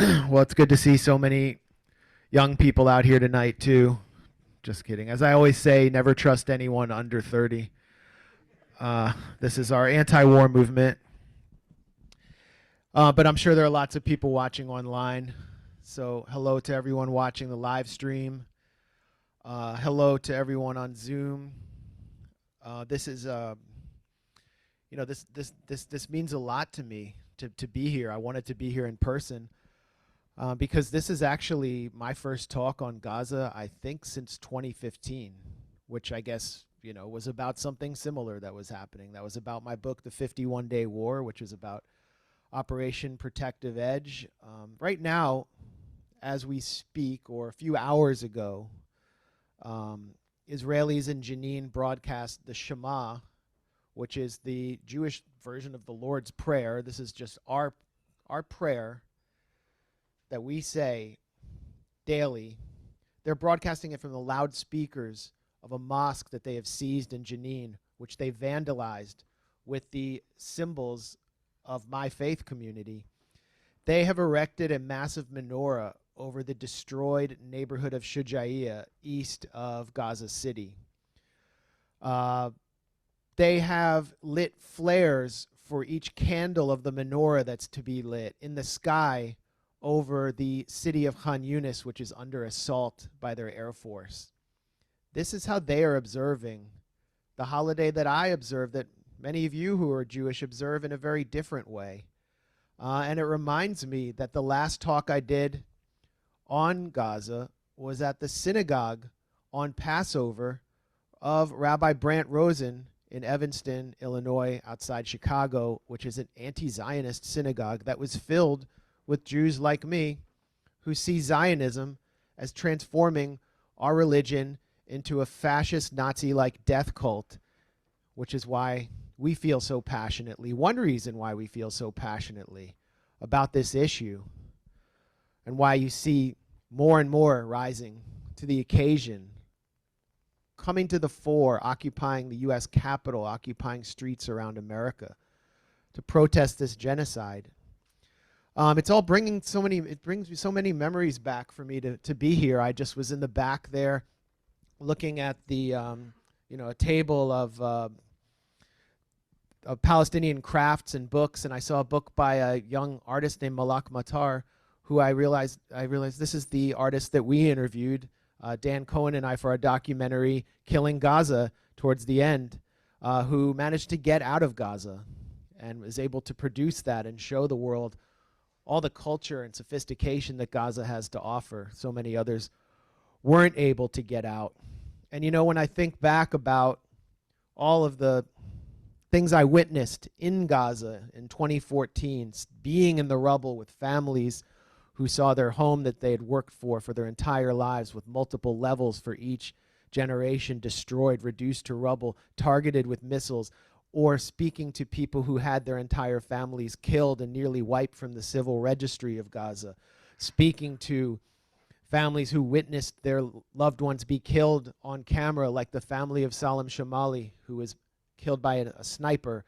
Well, it's good to see so many young people out here tonight, too. Just kidding. As I always say, never trust anyone under 30. This is our anti war movement. But I'm sure there are lots of people watching online. So, hello to everyone watching the live stream. Hello to everyone on Zoom. This is, this means a lot to me to be here. I wanted to be here in person. Because this is actually my first talk on Gaza, I think, since 2015, which I guess, was about something similar that was happening. That was about my book, The 51-Day War, which is about Operation Protective Edge. Right now, as we speak, or a few hours ago, Israelis in Jenin broadcast the Shema, which is the Jewish version of the Lord's Prayer. This is just our prayer that we say daily. They're broadcasting it from the loudspeakers of a mosque that they have seized in Jenin, which they vandalized with the symbols of my faith community. They have erected a massive menorah over the destroyed neighborhood of Shujaiya, east of Gaza City. They have lit flares for each candle of the menorah that's to be lit in the sky over the city of Khan Yunis, which is under assault by their air force. This is how they are observing the holiday that I observe, that many of you who are Jewish observe in a very different way. And it reminds me that the last talk I did on Gaza was at the synagogue on Passover of Rabbi Brant Rosen in Evanston, Illinois, outside Chicago, which is an anti-Zionist synagogue that was filled with Jews like me who see Zionism as transforming our religion into a fascist Nazi-like death cult, which is why we feel so passionately, one reason why we feel so passionately about this issue, and why you see more and more rising to the occasion, coming to the fore, occupying the U.S. Capitol, occupying streets around America to protest this genocide. It's all bringing so many, it brings me so many memories back for me to be here. I just was in the back there looking at the, a table of Palestinian crafts and books, and I saw a book by a young artist named Malak Matar, who I realized this is the artist that we interviewed, Dan Cohen and I, for our documentary, Killing Gaza, towards the end, who managed to get out of Gaza and was able to produce that and show the world all the culture and sophistication that Gaza has to offer. So many others weren't able to get out. And when I think back about all of the things I witnessed in Gaza in 2014, being in the rubble with families who saw their home that they had worked for their entire lives, with multiple levels for each generation destroyed, reduced to rubble, targeted with missiles, or speaking to people who had their entire families killed and nearly wiped from the civil registry of Gaza, speaking to families who witnessed their loved ones be killed on camera, like the family of Salam Shamali, who was killed by a sniper.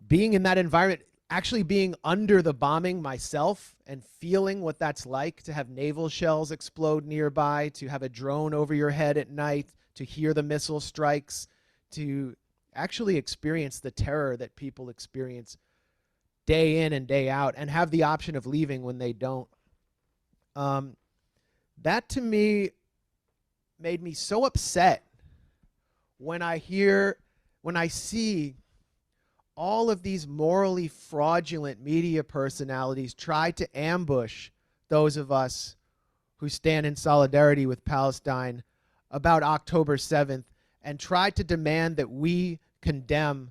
Being in that environment, actually being under the bombing myself and feeling what that's like, to have naval shells explode nearby, to have a drone over your head at night, to hear the missile strikes, to actually experience the terror that people experience day in and day out, and have the option of leaving when they don't. That to me made me so upset when I see all of these morally fraudulent media personalities try to ambush those of us who stand in solidarity with Palestine about October 7th, and try to demand that we condemn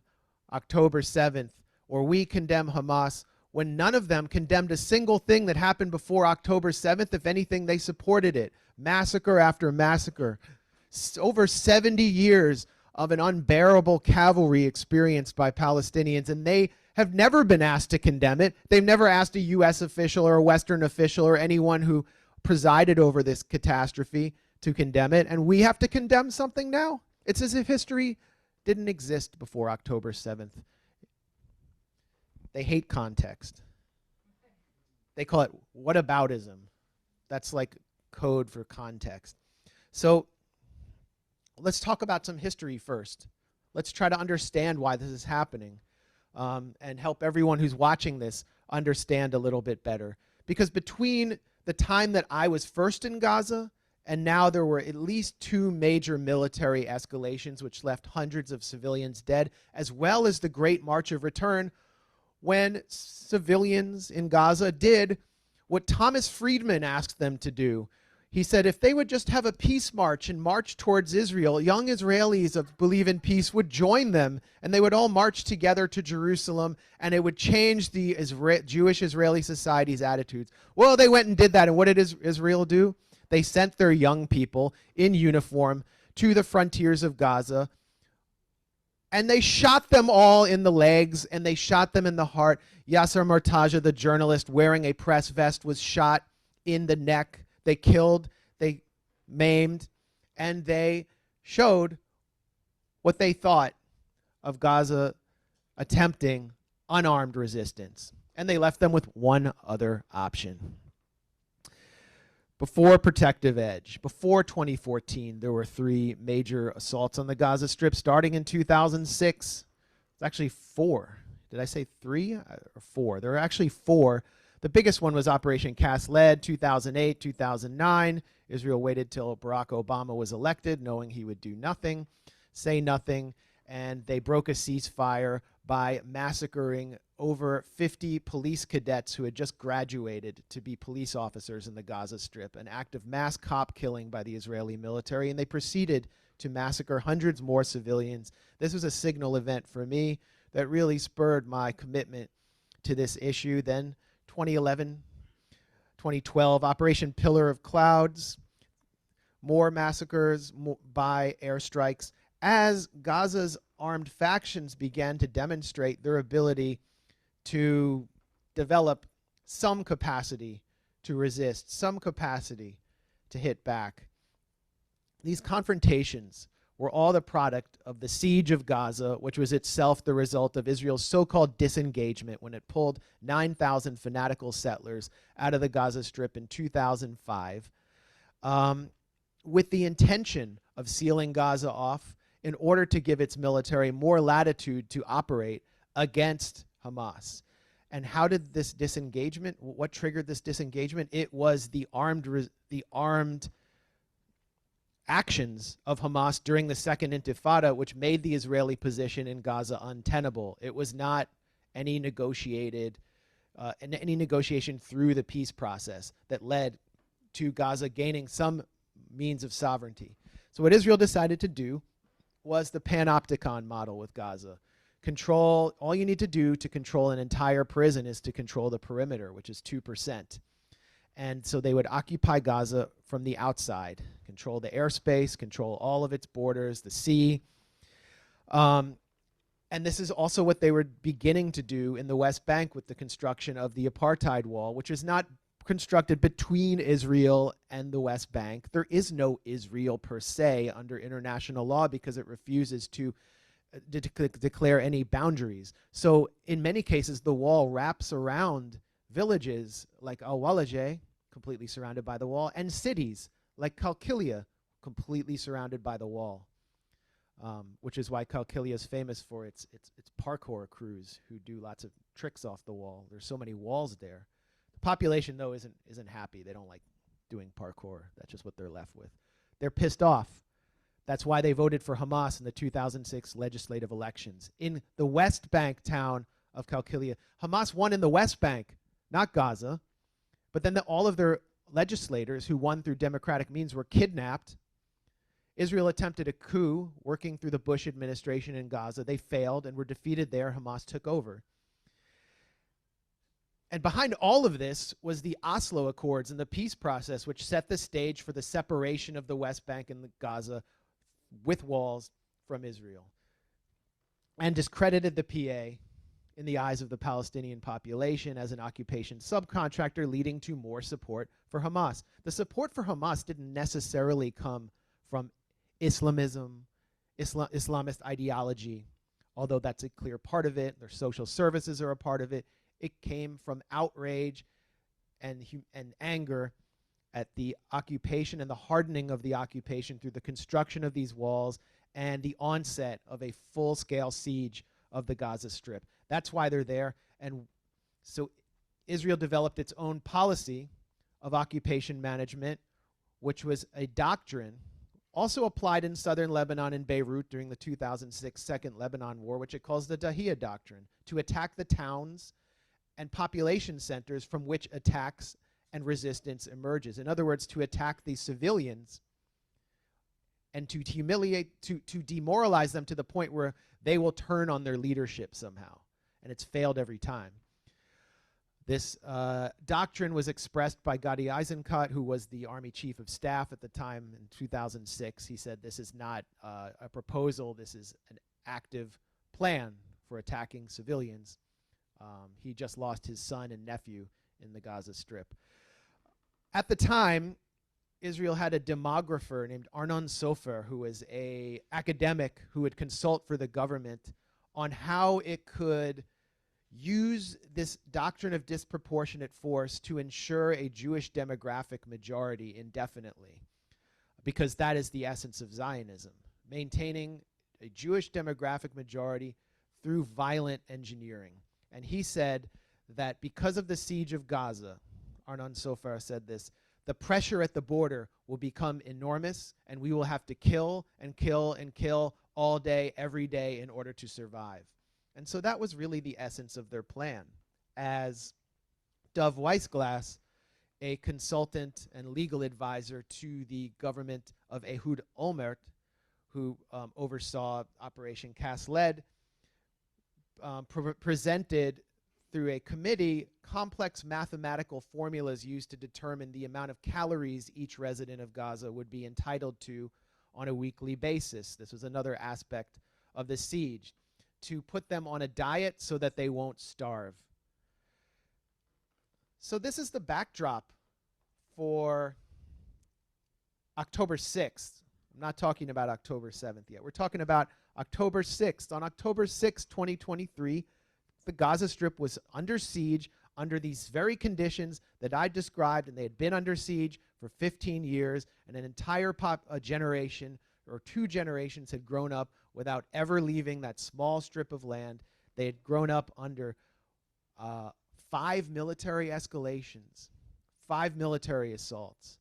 October 7th, or we condemn Hamas, when none of them condemned a single thing that happened before October 7th. If anything, they supported it. Massacre after massacre. Over 70 years of an unbearable cavalry experienced by Palestinians, and they have never been asked to condemn it. They've never asked a U.S. official or a Western official or anyone who presided over this catastrophe to condemn it, and we have to condemn something now? It's as if history didn't exist before October 7th. They hate context. They call it whataboutism. That's like code for context. So let's talk about some history first. Let's try to understand why this is happening, and help everyone who's watching this understand a little bit better. Because between the time that I was first in Gaza and now, there were at least 2 major military escalations which left hundreds of civilians dead, as well as the Great March of Return, when civilians in Gaza did what Thomas Friedman asked them to do. He said if they would just have a peace march and march towards Israel, young Israelis who believe in peace would join them, and they would all march together to Jerusalem, and it would change the Jewish Israeli society's attitudes. Well, they went and did that, and what did Israel do? They sent their young people in uniform to the frontiers of Gaza, and they shot them all in the legs, and they shot them in the heart. Yasser Mortaja, the journalist wearing a press vest, was shot in the neck. They killed, they maimed, and they showed what they thought of Gaza attempting unarmed resistance. And they left them with one other option. Before Protective Edge, before 2014, there were 3 major assaults on the Gaza Strip starting in 2006. It's actually 4. Did I say 3 or 4? There are actually 4. The biggest one was Operation Cast Lead, 2008, 2009. Israel waited till Barack Obama was elected, knowing he would do nothing, say nothing, and they broke a ceasefire by massacring over 50 police cadets who had just graduated to be police officers in the Gaza Strip, an act of mass cop killing by the Israeli military, and they proceeded to massacre hundreds more civilians. This was a signal event for me that really spurred my commitment to this issue. Then 2011, 2012, Operation Pillar of Clouds, more massacres by airstrikes, as Gaza's armed factions began to demonstrate their ability to develop some capacity to resist, some capacity to hit back. These confrontations were all the product of the siege of Gaza, which was itself the result of Israel's so-called disengagement when it pulled 9,000 fanatical settlers out of the Gaza Strip in 2005, with the intention of sealing Gaza off in order to give its military more latitude to operate against Hamas. And how did this disengagement, what triggered this disengagement? It was the armed actions of Hamas during the Second Intifada, which made the Israeli position in Gaza untenable. It was not any negotiation through the peace process that led to Gaza gaining some means of sovereignty. So what Israel decided to do was the panopticon model with Gaza. Control, all you need to do to control an entire prison is to control the perimeter, which is 2%. And so they would occupy Gaza from the outside, control the airspace, control all of its borders, the sea. And this is also what they were beginning to do in the West Bank with the construction of the apartheid wall, which is not constructed between Israel and the West Bank. There is no Israel per se under international law because it refuses to declare any boundaries. So in many cases, the wall wraps around villages like Al-Walajeh, completely surrounded by the wall, and cities like Qalqilia, completely surrounded by the wall, which is why Qalqilia is famous for its parkour crews who do lots of tricks off the wall. There's so many walls there. The population, though, isn't happy. They don't like doing parkour. That's just what they're left with. They're pissed off. That's why they voted for Hamas in the 2006 legislative elections. In the West Bank town of Qalqilia, Hamas won in the West Bank, not Gaza, but then all of their legislators who won through democratic means were kidnapped. Israel attempted a coup working through the Bush administration in Gaza. They failed and were defeated there. Hamas took over. And behind all of this was the Oslo Accords and the peace process, which set the stage for the separation of the West Bank and the Gaza with walls from Israel, and discredited the PA in the eyes of the Palestinian population as an occupation subcontractor, leading to more support for Hamas. The support for Hamas didn't necessarily come from Islamism, Islamist ideology, although that's a clear part of it. Their social services are a part of it. It came from outrage and anger at the occupation and the hardening of the occupation through the construction of these walls and the onset of a full-scale siege of the Gaza Strip. That's why they're there. And so Israel developed its own policy of occupation management, which was a doctrine also applied in southern Lebanon and Beirut during the 2006 Second Lebanon War, which it calls the Dahiyya Doctrine, to attack the towns and population centers from which attacks and resistance emerges. In other words, to attack the civilians and to humiliate, to demoralize them to the point where they will turn on their leadership somehow. And it's failed every time. This doctrine was expressed by Gadi Eisenkot, who was the Army Chief of Staff at the time in 2006. He said, this is not a proposal, this is an active plan for attacking civilians. He just lost his son and nephew in the Gaza Strip. At the time, Israel had a demographer named Arnon Sofer, who was an academic who would consult for the government on how it could use this doctrine of disproportionate force to ensure a Jewish demographic majority indefinitely, because that is the essence of Zionism, maintaining a Jewish demographic majority through violent engineering. And he said that because of the siege of Gaza, Arnon Sofer said this, the pressure at the border will become enormous, and we will have to kill and kill and kill all day, every day in order to survive. And so that was really the essence of their plan. As Dov Weissglass, a consultant and legal advisor to the government of Ehud Olmert, who oversaw Operation Cast Lead, presented through a committee complex mathematical formulas used to determine the amount of calories each resident of Gaza would be entitled to on a weekly basis. This was another aspect of the siege, to put them on a diet so that they won't starve. So this is the backdrop for October 6th. I'm not talking about October 7th yet. We're talking about October 6th. On October 6th, 2023, the Gaza Strip was under siege under these very conditions that I described, and they had been under siege for 15 years, and an entire generation or 2 generations had grown up without ever leaving that small strip of land. They had grown up under 5 military escalations, 5 military assaults.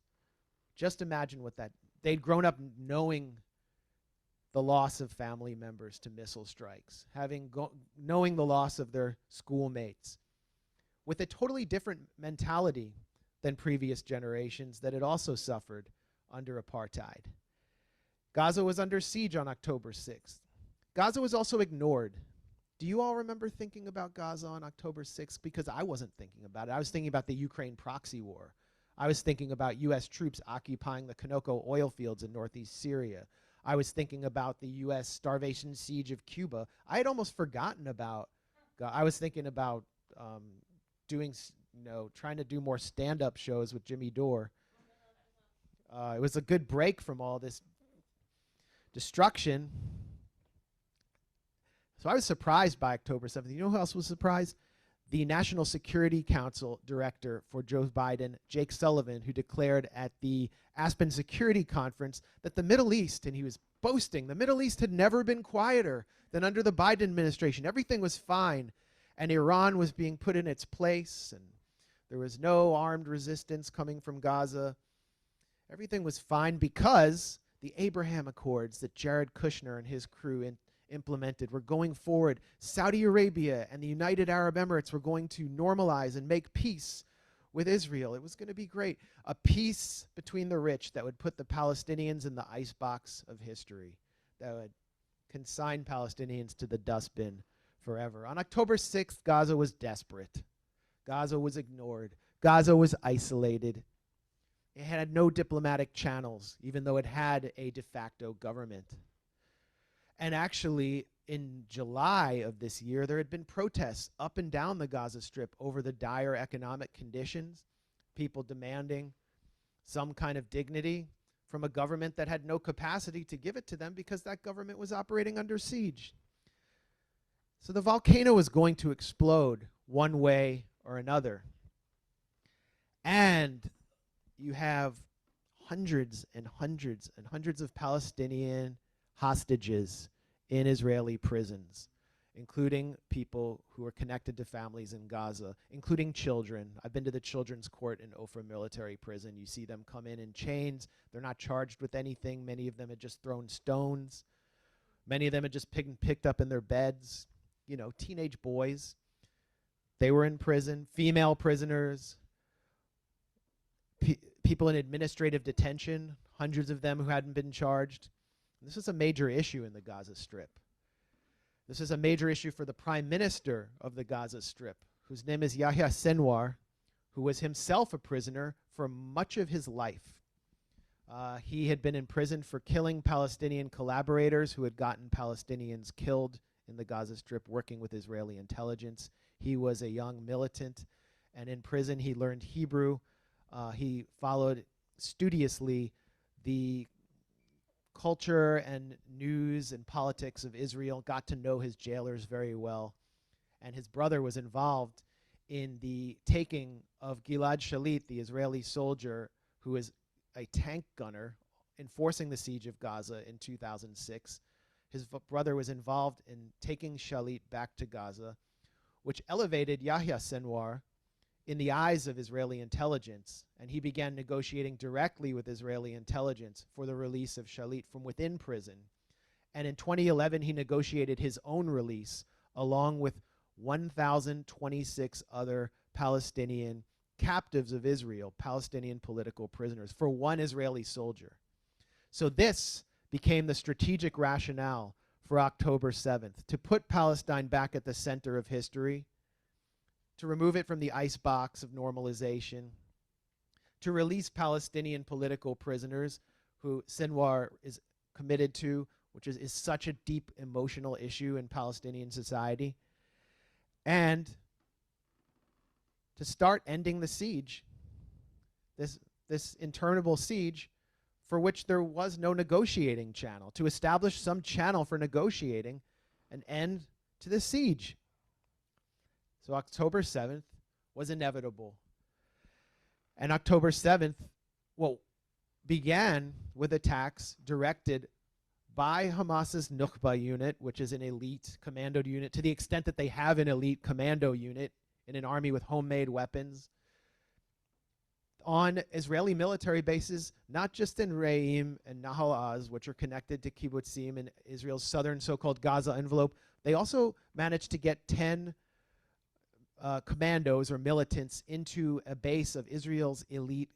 Just imagine what that, they'd grown up knowing the loss of family members to missile strikes, knowing the loss of their schoolmates, with a totally different mentality than previous generations that had also suffered under apartheid. Gaza was under siege on October 6th. Gaza was also ignored. Do you all remember thinking about Gaza on October 6th? Because I wasn't thinking about it. I was thinking about the Ukraine proxy war. I was thinking about U.S. troops occupying the Conoco oil fields in northeast Syria. I was thinking about the U.S. starvation siege of Cuba. I had almost forgotten about, I was thinking about trying to do more stand-up shows with Jimmy Dore. It was a good break from all this destruction. So I was surprised by October 7th. You know who else was surprised? The National Security Council director for Joe Biden, Jake Sullivan, who declared at the Aspen Security Conference that the Middle East, and he was boasting, the Middle East had never been quieter than under the Biden administration. Everything was fine, and Iran was being put in its place, and there was no armed resistance coming from Gaza. Everything was fine because the Abraham Accords that Jared Kushner and his crew implemented were going forward. Saudi Arabia and the United Arab Emirates were going to normalize and make peace with Israel. It was going to be great. A peace between the rich that would put the Palestinians in the icebox of history, that would consign Palestinians to the dustbin forever. On October 6th, Gaza was desperate. Gaza was ignored. Gaza was isolated. It had no diplomatic channels, even though it had a de facto government. And actually, in July of this year, there had been protests up and down the Gaza Strip over the dire economic conditions, people demanding some kind of dignity from a government that had no capacity to give it to them because that government was operating under siege. So the volcano was going to explode one way or another. And you have hundreds and hundreds and hundreds of Palestinian hostages in Israeli prisons, including people who are connected to families in Gaza, including children. I've been to the children's court in Ofra military prison. You see them come in chains. They're not charged with anything. Many of them had just thrown stones. Many of them had just picked up in their beds. You know, teenage boys. They were in prison. Female prisoners. People in administrative detention, hundreds of them who hadn't been charged. This is a major issue in the Gaza Strip. This is a major issue for the prime minister of the Gaza Strip, whose name is Yahya Sinwar, who was himself a prisoner for much of his life. He had been in prison for killing Palestinian collaborators who had gotten Palestinians killed in the Gaza Strip working with Israeli intelligence. He was a young militant, and in prison he learned Hebrew. He followed studiously the culture and news and politics of Israel, got to know his jailers very well. And his brother was involved in the taking of Gilad Shalit, the Israeli soldier who is a tank gunner enforcing the siege of Gaza in 2006. His brother was involved in taking Shalit back to Gaza, which elevated Yahya Sinwar in the eyes of Israeli intelligence, and he began negotiating directly with Israeli intelligence for the release of Shalit from within prison. And in 2011, he negotiated his own release along with 1,026 other Palestinian captives of Israel, Palestinian political prisoners, for one Israeli soldier. So this became the strategic rationale for October 7th, to put Palestine back at the center of history, to remove it from the icebox of normalization, to release Palestinian political prisoners who Sinwar is committed to, which is such a deep emotional issue in Palestinian society, and to start ending the siege, this interminable siege for which there was no negotiating channel, to establish some channel for negotiating an end to the siege. So October 7th was inevitable. And October 7th, well, began with attacks directed by Hamas's Nukba unit, which is an elite commando unit, to the extent that they have an elite commando unit in an army with homemade weapons, on Israeli military bases, not just in Re'im and Nahal Oz, which are connected to kibbutzim in Israel's southern so-called Gaza envelope. They also managed to get 10 commandos or militants into a base of Israel's elite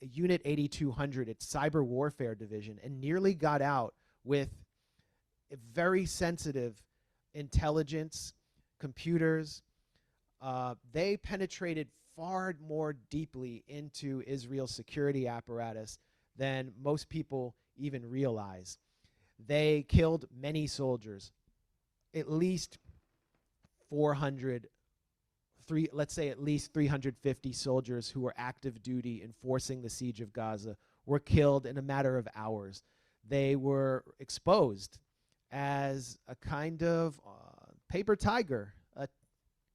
Unit 8200, its cyber warfare division, and nearly got out with a very sensitive intelligence, computers. They penetrated far more deeply into Israel's security apparatus than most people even realize. They killed many soldiers, at least 400, let's say at least 350 soldiers who were active duty enforcing the siege of Gaza were killed in a matter of hours. They were exposed as a kind of paper tiger,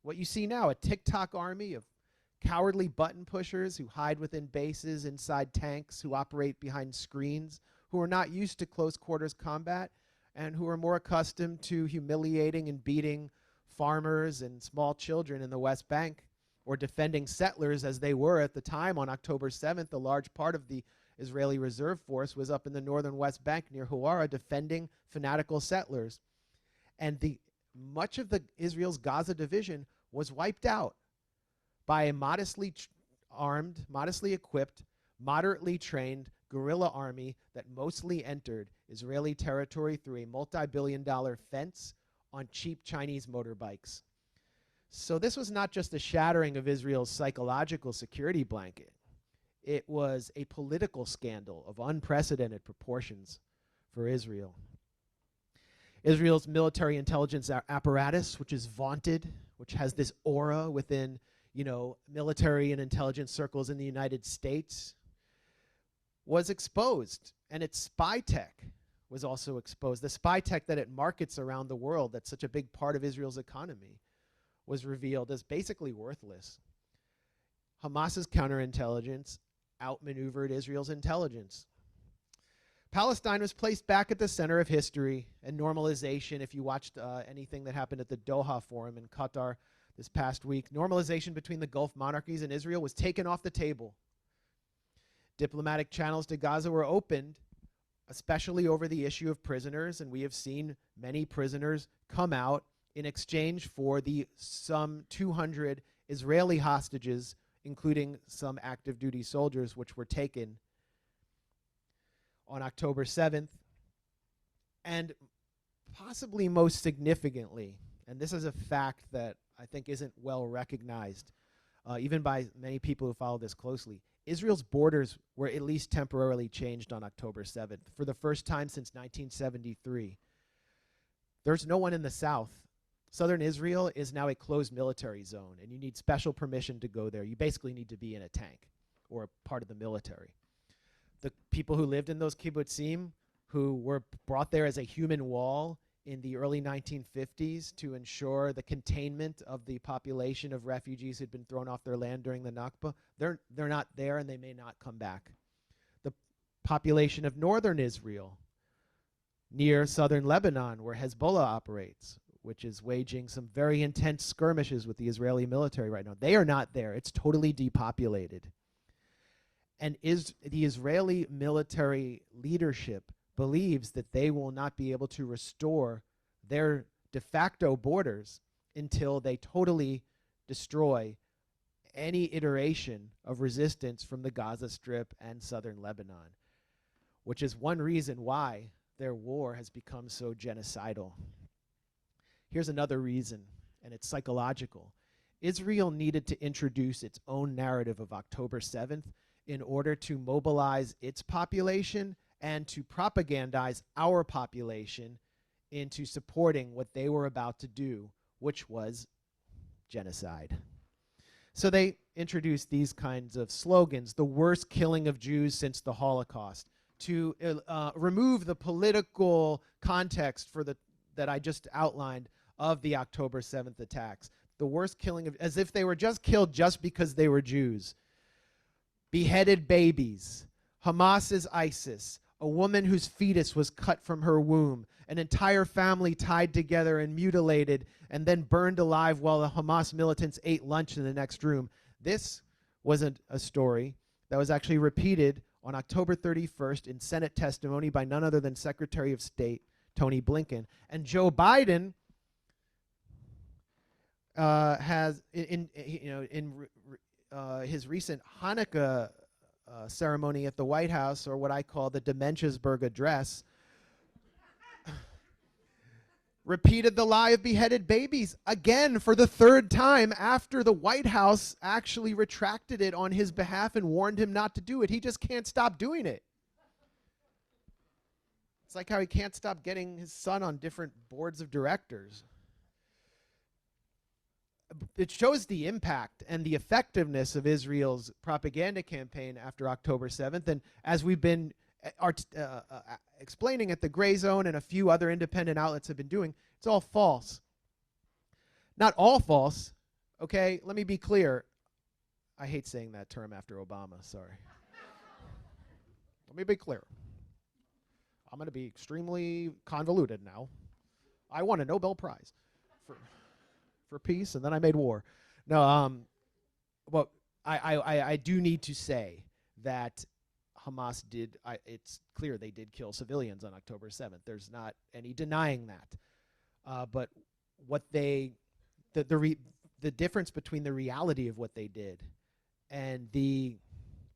what you see now, a TikTok army of cowardly button pushers who hide within bases, inside tanks, who operate behind screens, who are not used to close quarters combat, and who are more accustomed to humiliating and beating farmers and small children in the West Bank, or defending settlers as they were at the time on October 7th. A large part of the Israeli reserve force was up in the northern West Bank near Huwara defending fanatical settlers. And much of Israel's Gaza division was wiped out by a modestly armed, modestly equipped, moderately trained guerrilla army that mostly entered Israeli territory through a multi-billion-dollar fence on cheap Chinese motorbikes. So this was not just a shattering of Israel's psychological security blanket. It was a political scandal of unprecedented proportions for Israel. Israel's military intelligence apparatus, which is vaunted, which has this aura within, military and intelligence circles in the United States, was exposed, and its spy tech was also exposed. The spy tech that it markets around the world, that's such a big part of Israel's economy, was revealed as basically worthless. Hamas's counterintelligence outmaneuvered Israel's intelligence. Palestine was placed back at the center of history and normalization. If you watched anything that happened at the Doha Forum in Qatar this past week, normalization between the Gulf monarchies and Israel was taken off the table. Diplomatic channels to Gaza were opened, especially over the issue of prisoners, and we have seen many prisoners come out in exchange for the some 200 Israeli hostages, including some active duty soldiers, which were taken on October 7th. And possibly most significantly, and this is a fact that I think isn't well recognized, even by many people who follow this closely, Israel's borders were at least temporarily changed on October 7th for the first time since 1973. There's no one in the south. Southern Israel is now a closed military zone, and you need special permission to go there. You basically need to be in a tank or a part of the military. The people who lived in those kibbutzim, who were brought there as a human wall in the early 1950s to ensure the containment of the population of refugees who'd been thrown off their land during the Nakba, they're not there, and they may not come back. The population of northern Israel, near southern Lebanon, where Hezbollah operates, which is waging some very intense skirmishes with the Israeli military right now, they are not there. It's totally depopulated. And the Israeli military leadership believes that they will not be able to restore their de facto borders until they totally destroy any iteration of resistance from the Gaza Strip and southern Lebanon, which is one reason why their war has become so genocidal. Here's another reason, and it's psychological. Israel needed to introduce its own narrative of October 7th in order to mobilize its population and to propagandize our population into supporting what they were about to do, which was genocide. So they introduced these kinds of slogans: the worst killing of Jews since the Holocaust, to remove the political context for that I just outlined of the October 7th attacks. The worst killing of, as if they were just killed just because they were Jews. Beheaded babies. Hamas is ISIS. A woman whose fetus was cut from her womb. An entire family tied together and mutilated and then burned alive while the Hamas militants ate lunch in the next room. This wasn't a story that was actually repeated on October 31st in Senate testimony by none other than Secretary of State Tony Blinken. And Joe Biden has, in his recent Hanukkah ceremony at the White House, or what I call the Dementiasburg address, repeated the lie of beheaded babies again for the third time after the White House actually retracted it on his behalf and warned him not to do it. He just can't stop doing it. It's like how he can't stop getting his son on different boards of directors. It shows the impact and the effectiveness of Israel's propaganda campaign after October 7th. And as we've been explaining at the Gray Zone and a few other independent outlets have been doing, it's all false. Not all false, okay? Let me be clear. I hate saying that term after Obama, sorry. Let me be clear. I'm going to be extremely convoluted now. I won a Nobel Prize for peace, and then I made war. No, well, I do need to say that Hamas did, it's clear they did kill civilians on October 7th. There's not any denying that. But what the difference between the reality of what they did and the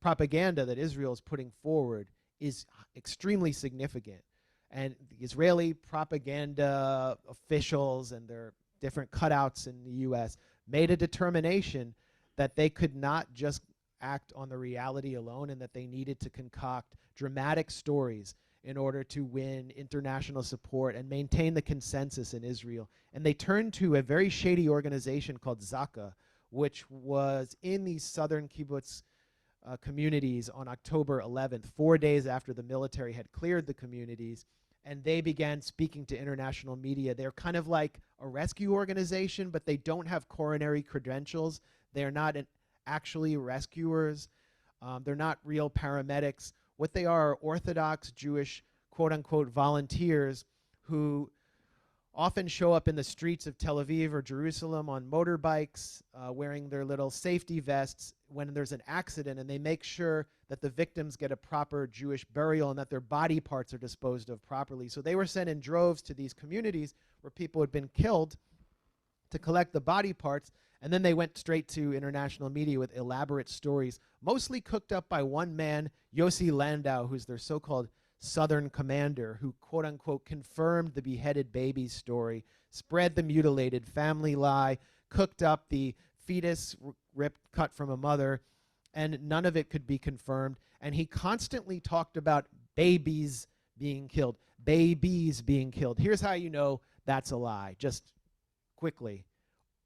propaganda that Israel is putting forward is extremely significant. And the Israeli propaganda officials and their different cutouts in the U.S. made a determination that they could not just act on the reality alone, and that they needed to concoct dramatic stories in order to win international support and maintain the consensus in Israel. And they turned to a very shady organization called Zaka, which was in these southern kibbutz communities on October 11th, 4 days after the military had cleared the communities. And they began speaking to international media. They're kind of like a rescue organization, but they don't have coronary credentials. They're not actually rescuers. They're not real paramedics. What they are Orthodox Jewish, quote unquote, volunteers who often show up in the streets of Tel Aviv or Jerusalem on motorbikes, wearing their little safety vests when there's an accident, and they make sure that the victims get a proper Jewish burial and that their body parts are disposed of properly. So they were sent in droves to these communities where people had been killed to collect the body parts, and then they went straight to international media with elaborate stories, mostly cooked up by one man, Yossi Landau, who's their so-called Southern commander, who quote unquote confirmed the beheaded baby story, spread the mutilated family lie, cooked up the fetus cut from a mother, and none of it could be confirmed. And he constantly talked about babies being killed, babies being killed. Here's how you know that's a lie, just quickly.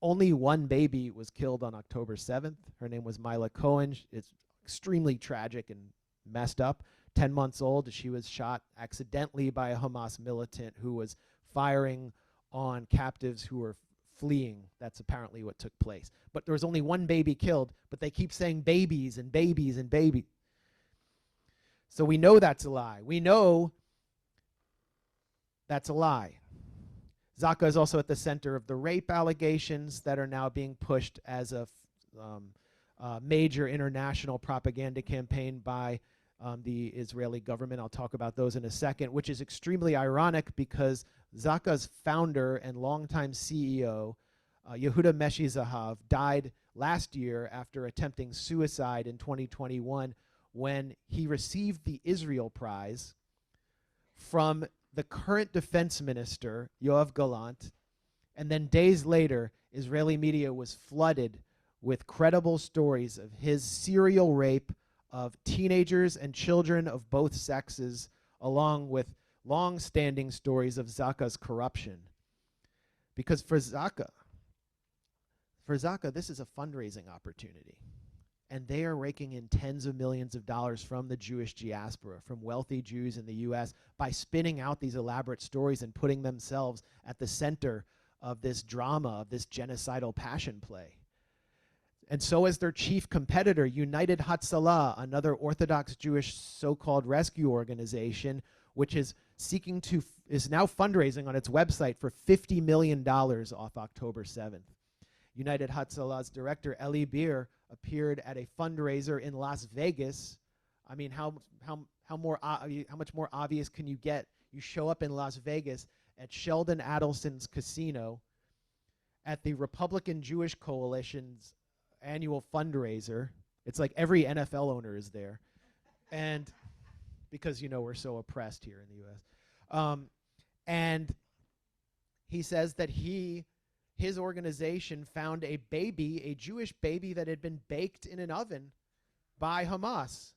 Only one baby was killed on October 7th. Her name was Mila Cohen. It's extremely tragic and messed up. 10 months old, she was shot accidentally by a Hamas militant who was firing on captives who were fleeing. That's apparently what took place. But there was only one baby killed, but they keep saying babies and babies and babies. So we know that's a lie. We know that's a lie. Zaka is also at the center of the rape allegations that are now being pushed as a major international propaganda campaign by the Israeli government. I'll talk about those in a second, which is extremely ironic because Zaka's founder and longtime CEO, Yehuda Meshi Zahav, died last year after attempting suicide in 2021 when he received the Israel Prize from the current defense minister, Yoav Gallant, and then days later, Israeli media was flooded with credible stories of his serial rape of teenagers and children of both sexes, along with long-standing stories of Zaka's corruption. Because for Zaka, this is a fundraising opportunity. And they are raking in tens of millions of dollars from the Jewish diaspora, from wealthy Jews in the US, by spinning out these elaborate stories and putting themselves at the center of this drama, of this genocidal passion play. And so is their chief competitor, United Hatzalah, another Orthodox Jewish so-called rescue organization, which is is now fundraising on its website for $50 million off October 7th. United Hatzalah's director, Eli Beer, appeared at a fundraiser in Las Vegas. I mean, how much more obvious can you get? You show up in Las Vegas at Sheldon Adelson's casino at the Republican Jewish Coalition's annual fundraiser. It's like every NFL owner is there. And because, you know, we're so oppressed here in the US. And he says that his organization found a baby, a Jewish baby that had been baked in an oven by Hamas,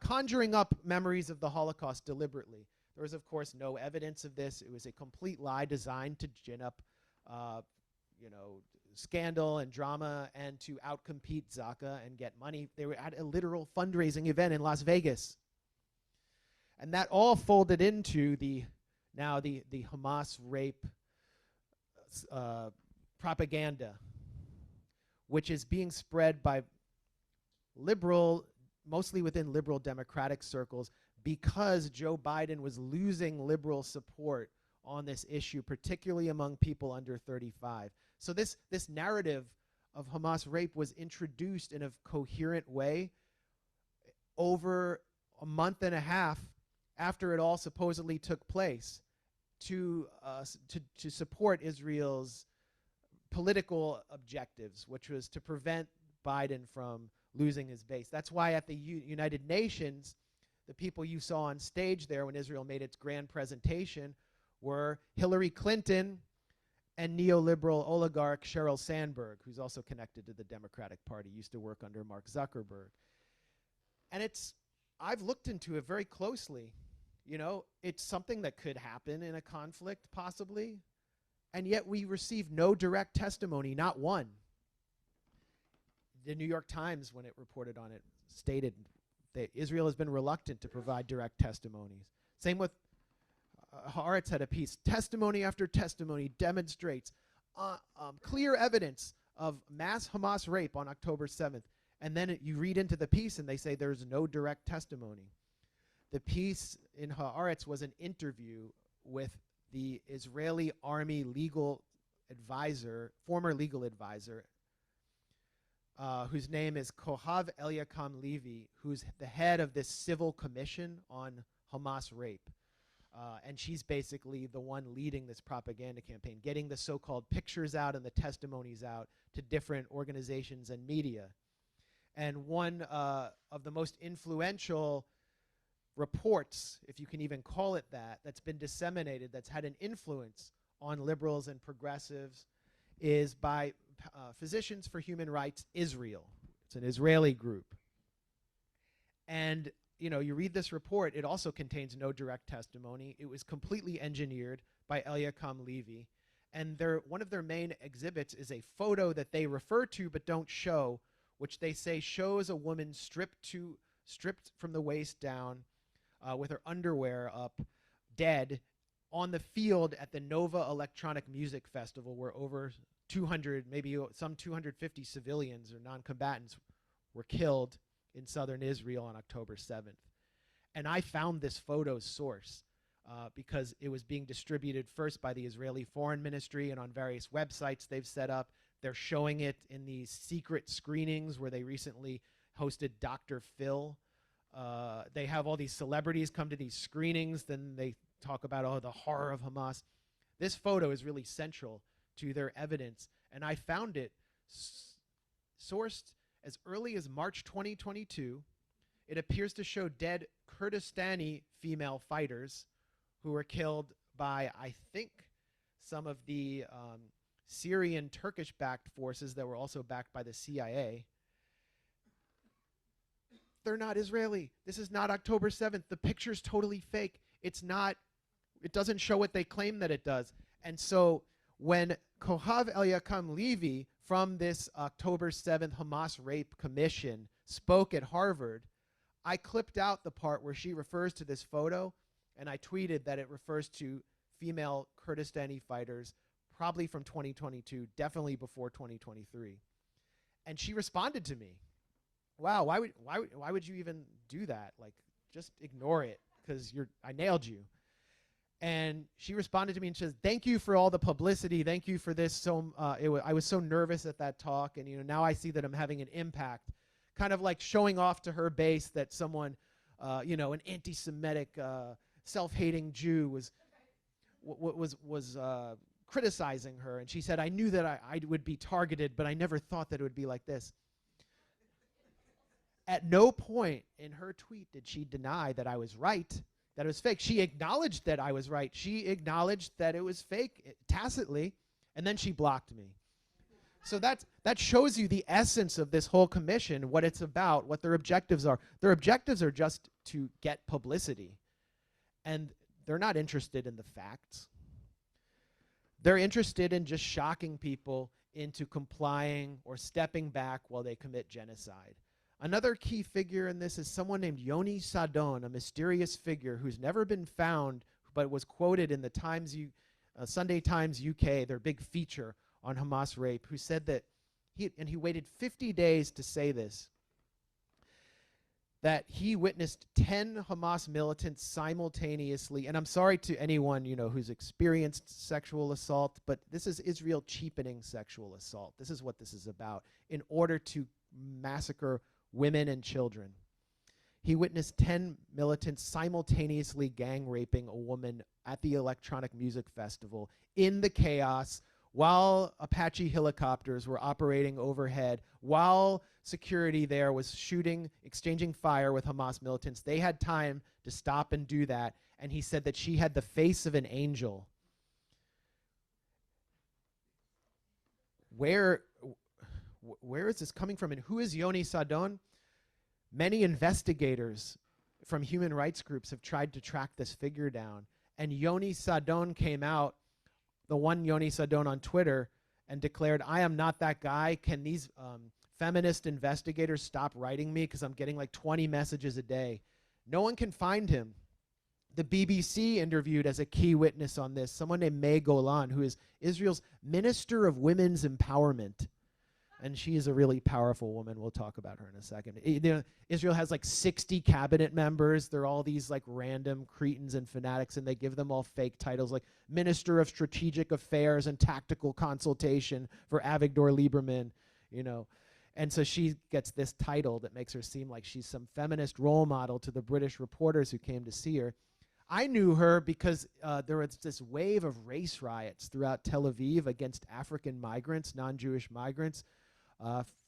conjuring up memories of the Holocaust deliberately. There was, of course, no evidence of this. It was a complete lie designed to gin up, scandal and drama and to outcompete Zaka and get money. They were at a literal fundraising event in Las Vegas. And that all folded into the Hamas rape propaganda, which is being spread by mostly within liberal democratic circles, because Joe Biden was losing liberal support on this issue, particularly among people under 35. So this narrative of Hamas rape was introduced in a coherent way over a month and a half after it all supposedly took place to support Israel's political objectives, which was to prevent Biden from losing his base. That's why at the United Nations, the people you saw on stage there when Israel made its grand presentation were Hillary Clinton and neoliberal oligarch Sheryl Sandberg, who's also connected to the Democratic Party, used to work under Mark Zuckerberg. And I've looked into it very closely. You know, it's something that could happen in a conflict, possibly, and yet we receive no direct testimony, not one. The New York Times, when it reported on it, stated that Israel has been reluctant to provide direct testimonies. Same with Haaretz had a piece. Testimony after testimony demonstrates clear evidence of mass Hamas rape on October 7th. And then you read into the piece and they say there's no direct testimony. The piece in Haaretz was an interview with the Israeli army legal advisor, former legal advisor, whose name is Kohav Eliakam Levy, who's the head of this civil commission on Hamas rape. And she's basically the one leading this propaganda campaign, getting the so-called pictures out and the testimonies out to different organizations and media. And one of the most influential reports, if you can even call it that, that's been disseminated, that's had an influence on liberals and progressives, is by Physicians for Human Rights Israel. It's an Israeli group. And you know, you read this report, it also contains no direct testimony. It was completely engineered by Eliakam Levy. And one of their main exhibits is a photo that they refer to but don't show, which they say shows a woman stripped from the waist down with her underwear up, dead, on the field at the Nova Electronic Music Festival, where over 200, maybe some 250 civilians or non-combatants were killed in southern Israel on October 7th. And I found this photo source because it was being distributed first by the Israeli Foreign Ministry and on various websites they've set up. They're showing it in these secret screenings where they recently hosted Dr. Phil. They have all these celebrities come to these screenings, then they talk about, oh, the horror of Hamas. This photo is really central to their evidence, and I found it sourced as early as March 2022. It appears to show dead Kurdistani female fighters who were killed by, I think, some of the Syrian Turkish-backed forces that were also backed by the CIA. They're not Israeli. This is not October 7th. The picture's totally fake. It's not, it doesn't show what they claim that it does. And so when Kohav Eliakam Levy from this October 7th Hamas Rape Commission spoke at Harvard, I clipped out the part where she refers to this photo, and I tweeted that it refers to female Kurdistani fighters, probably from 2022, definitely before 2023. And she responded to me, wow, why would you even do that? Like, just ignore it, because I nailed you. And she responded to me and says, thank you for all the publicity. Thank you for this. I was so nervous at that talk, and now I see that I'm having an impact. Kind of like showing off to her base that someone, an anti-Semitic, self-hating Jew was criticizing her. And she said, I knew that I would be targeted, but I never thought that it would be like this. At no point in her tweet did she deny that I was right, that it was fake. She acknowledged that I was right. She acknowledged that it was fake tacitly, and then she blocked me. So that shows you the essence of this whole commission, what it's about, what their objectives are. Their objectives are just to get publicity, and they're not interested in the facts. They're interested in just shocking people into complying or stepping back while they commit genocide. Another key figure in this is someone named Yoni Sadon, a mysterious figure who's never been found, but was quoted in the Sunday Times UK, their big feature on Hamas rape, who said that he waited 50 days to say this, that he witnessed 10 Hamas militants simultaneously, and I'm sorry to anyone who's experienced sexual assault, but this is Israel cheapening sexual assault. This is what this is about, in order to massacre women and children. He witnessed 10 militants simultaneously gang raping a woman at the Electronic Music Festival in the chaos, while Apache helicopters were operating overhead, while security there was exchanging fire with Hamas militants. They had time to stop and do that, and he said that she had the face of an angel. Where is this coming from, and who is Yoni Sadon? Many investigators from human rights groups have tried to track this figure down, and Yoni Sadon came out, the one Yoni Sadon on Twitter, and declared, I am not that guy. Can these feminist investigators stop writing me, because I'm getting like 20 messages a day. No one can find him. The BBC interviewed as a key witness on this someone named May Golan, who is Israel's Minister of Women's Empowerment. And she is a really powerful woman. We'll talk about her in a second. Israel has like 60 cabinet members. They're all these like random cretins and fanatics, and they give them all fake titles like Minister of Strategic Affairs and Tactical Consultation for Avigdor Lieberman, you know. And so she gets this title that makes her seem like she's some feminist role model to the British reporters who came to see her. I knew her because there was this wave of race riots throughout Tel Aviv against African migrants, non-Jewish migrants,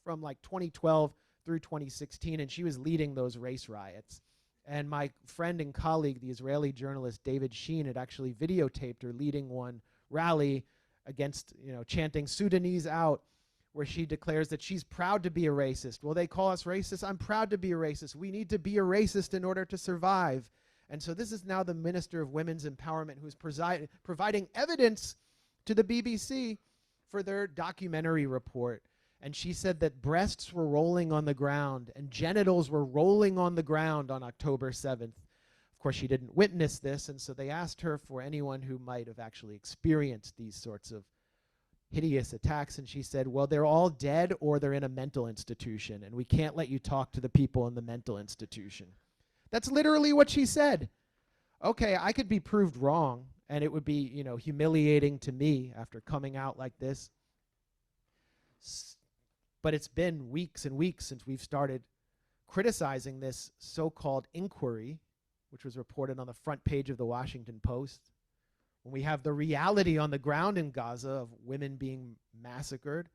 from like 2012 through 2016, and she was leading those race riots. And my friend and colleague, the Israeli journalist David Sheen, had actually videotaped her leading one rally against, chanting "Sudanese out," where she declares that she's proud to be a racist. Well, they call us racist. I'm proud to be a racist. We need to be a racist in order to survive. And so this is now the Minister of Women's Empowerment who's providing evidence to the BBC for their documentary report. And she said that breasts were rolling on the ground and genitals were rolling on the ground on October 7th. Of course, she didn't witness this, and so they asked her for anyone who might have actually experienced these sorts of hideous attacks, and she said, well, they're all dead or they're in a mental institution, and we can't let you talk to the people in the mental institution. That's literally what she said. Okay, I could be proved wrong, and it would be, humiliating to me after coming out like this. But it's been weeks and weeks since we've started criticizing this so-called inquiry, which was reported on the front page of the Washington Post, when we have the reality on the ground in Gaza of women being massacred.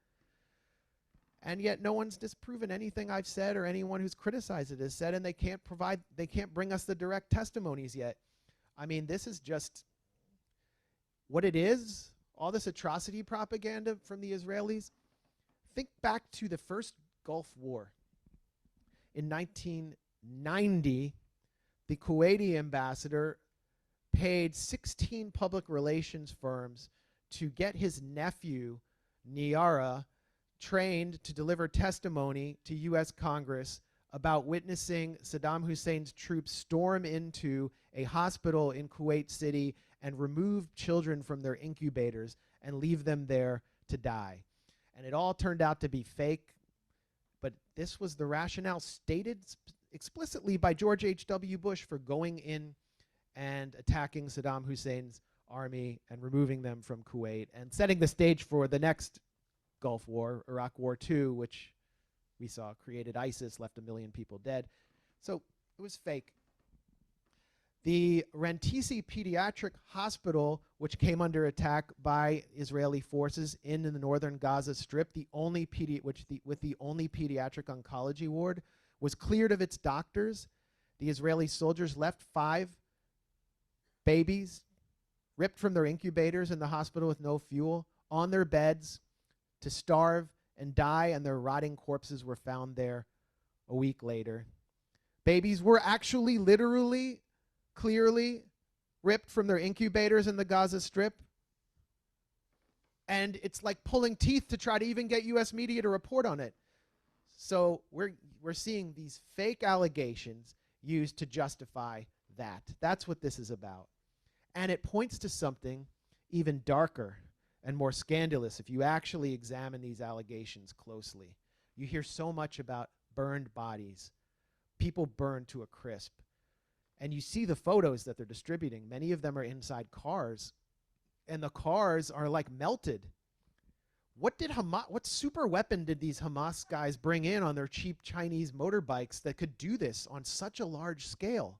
And yet no one's disproven anything I've said or anyone who's criticized it has said, and they can't bring us the direct testimonies yet. I mean, this is just what it is, all this atrocity propaganda from the Israelis. Think back to the first Gulf War. In 1990, the Kuwaiti ambassador paid 16 public relations firms to get his nephew, Niara, trained to deliver testimony to U.S. Congress about witnessing Saddam Hussein's troops storm into a hospital in Kuwait City and remove children from their incubators and leave them there to die. And it all turned out to be fake, but this was the rationale stated explicitly by George H.W. Bush for going in and attacking Saddam Hussein's army and removing them from Kuwait and setting the stage for the next Gulf War, Iraq War II, which we saw created ISIS, left 1 million people dead. So it was fake. The Rantisi Pediatric Hospital, which came under attack by Israeli forces in the northern Gaza Strip, with the only pediatric oncology ward, was cleared of its doctors. The Israeli soldiers left 5 babies ripped from their incubators in the hospital with no fuel on their beds to starve and die, and their rotting corpses were found there a week later. Babies were actually literally, clearly ripped from their incubators in the Gaza Strip. And it's like pulling teeth to try to even get U.S. media to report on it. So we're seeing these fake allegations used to justify that. That's what this is about. And it points to something even darker and more scandalous if you actually examine these allegations closely. You hear so much about burned bodies, people burned to a crisp. And you see the photos that they're distributing. Many of them are inside cars, and the cars are like melted. What super weapon did these Hamas guys bring in on their cheap Chinese motorbikes that could do this on such a large scale?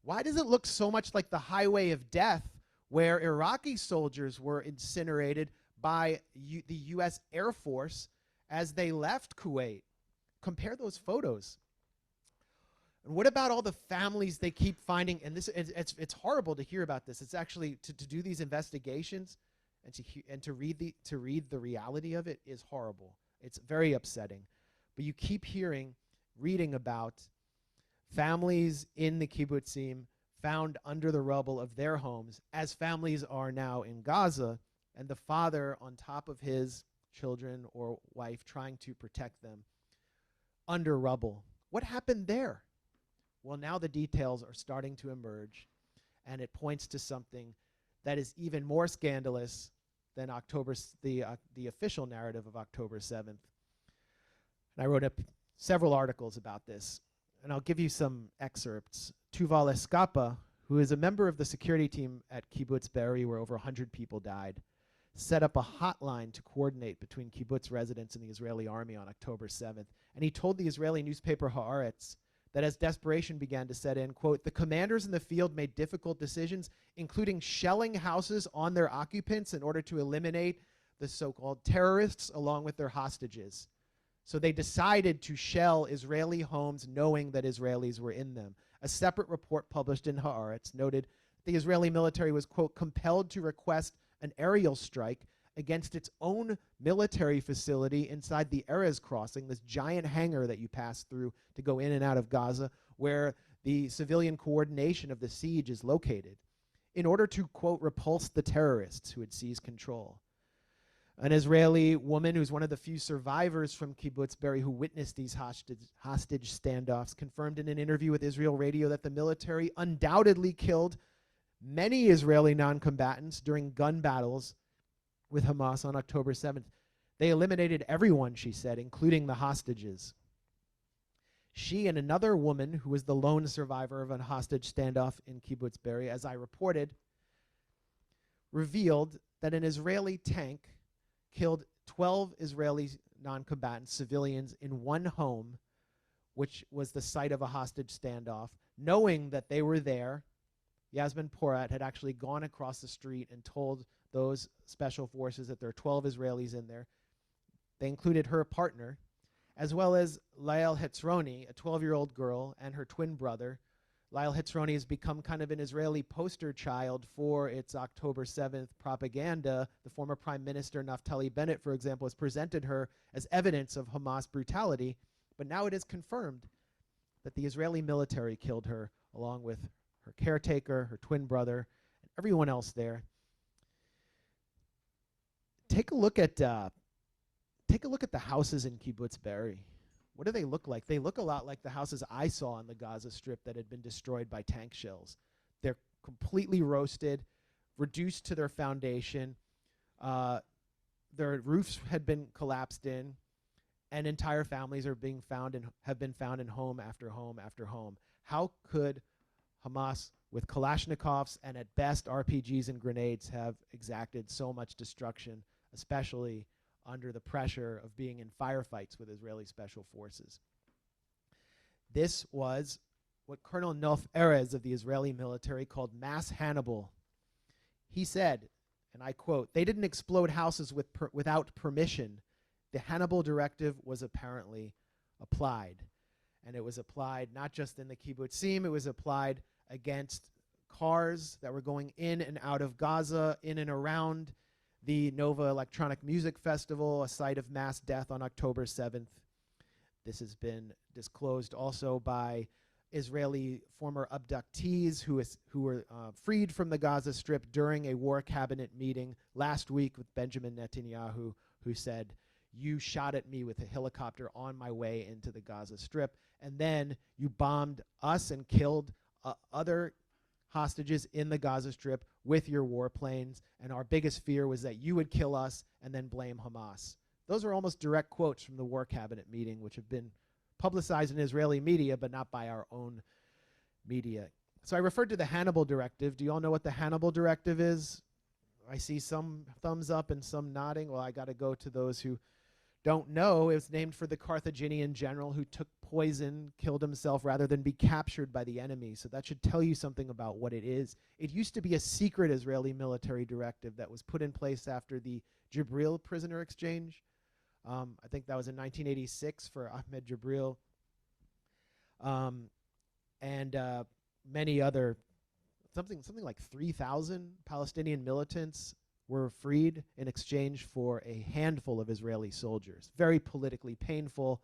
Why does it look so much like the highway of death where Iraqi soldiers were incinerated by the U.S. Air Force as they left Kuwait? Compare those photos. And what about all the families they keep finding? And this, it's horrible to hear about this. It's actually to do these investigations and to read the reality of it is horrible. It's very upsetting. But you keep reading about families in the kibbutzim found under the rubble of their homes, as families are now in Gaza, and the father on top of his children or wife trying to protect them under rubble. What happened there? Well, now the details are starting to emerge, and it points to something that is even more scandalous than the official narrative of October 7th. And I wrote up several articles about this, and I'll give you some excerpts. Tuval Escapa, who is a member of the security team at Kibbutz Be'eri, where over 100 people died, set up a hotline to coordinate between kibbutz residents and the Israeli army on October 7th. And he told the Israeli newspaper Haaretz that as desperation began to set in, quote, the commanders in the field made difficult decisions, including shelling houses on their occupants in order to eliminate the so-called terrorists along with their hostages. So they decided to shell Israeli homes knowing that Israelis were in them. A separate report published in Haaretz noted the Israeli military was, quote, compelled to request an aerial strike against its own military facility inside the Erez crossing, this giant hangar that you pass through to go in and out of Gaza, where the civilian coordination of the siege is located, in order to, quote, repulse the terrorists who had seized control. An Israeli woman who's one of the few survivors from Kibbutz Be'eri who witnessed these hostage standoffs confirmed in an interview with Israel Radio that the military undoubtedly killed many Israeli non-combatants during gun battles with Hamas on October 7th. They eliminated everyone, she said, including the hostages. She and another woman who was the lone survivor of a hostage standoff in Kibbutz Be'eri, as I reported, revealed that an Israeli tank killed 12 Israeli non-combatants, civilians, in one home, which was the site of a hostage standoff, knowing that they were there. Yasmin Porat had actually gone across the street and told those special forces that there are 12 Israelis in there. They included her partner, as well as Lael Hetzroni, a 12-year-old girl, and her twin brother. Lael Hetzroni has become kind of an Israeli poster child for its October 7th propaganda. The former Prime Minister Naftali Bennett, for example, has presented her as evidence of Hamas brutality, but now it is confirmed that the Israeli military killed her, along with her caretaker, her twin brother, and everyone else there. Take a look at the houses in Kibbutz Be'eri. What do they look like? They look a lot like the houses I saw on the Gaza Strip that had been destroyed by tank shells. They're completely roasted, reduced to their foundation. Their roofs had been collapsed in, and entire families are being found and have been found in home after home after home. How could Hamas, with Kalashnikovs and at best RPGs and grenades, have exacted so much destruction, especially under the pressure of being in firefights with Israeli special forces? This was what Colonel Nof Erez of the Israeli military called mass Hannibal. He said, and I quote, "They didn't explode houses without permission. The Hannibal directive was apparently applied." And it was applied not just in the kibbutzim, it was applied against cars that were going in and out of Gaza, in and around the Nova Electronic Music Festival, a site of mass death on October 7th. This has been disclosed also by Israeli former abductees who were freed from the Gaza Strip during a war cabinet meeting last week with Benjamin Netanyahu, who said, "You shot at me with a helicopter on my way into the Gaza Strip, and then you bombed us and killed other hostages in the Gaza Strip with your warplanes, and our biggest fear was that you would kill us and then blame Hamas." Those are almost direct quotes from the war cabinet meeting, which have been publicized in Israeli media, but not by our own media. So I referred to the Hannibal Directive. Do you all know what the Hannibal Directive is? I see some thumbs up and some nodding. Well, I got to go to those who don't know. It was named for the Carthaginian general who took poison, killed himself rather than be captured by the enemy. So that should tell you something about what it is. It used to be a secret Israeli military directive that was put in place after the Jibril prisoner exchange. I think that was in 1986 for Ahmed Jibril. And many other, something like 3,000 Palestinian militants were freed in exchange for a handful of Israeli soldiers. Very politically painful,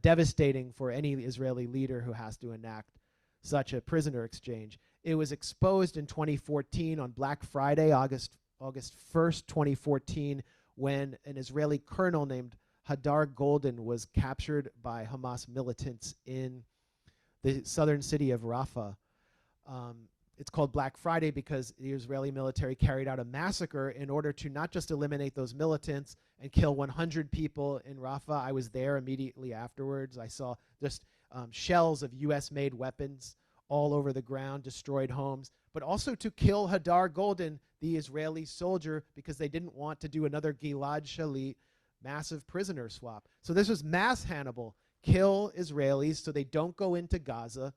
devastating for any Israeli leader who has to enact such a prisoner exchange. It was exposed in 2014 on Black Friday, August 1st, 2014, when an Israeli colonel named Hadar Golden was captured by Hamas militants in the southern city of Rafah. it's called Black Friday because the Israeli military carried out a massacre in order to not just eliminate those militants and kill 100 people in Rafah. I was there immediately afterwards. I saw just shells of US-made weapons all over the ground, destroyed homes, but also to kill Hadar Golden, the Israeli soldier, because they didn't want to do another Gilad Shalit massive prisoner swap. So this was mass Hannibal. Kill Israelis so they don't go into Gaza,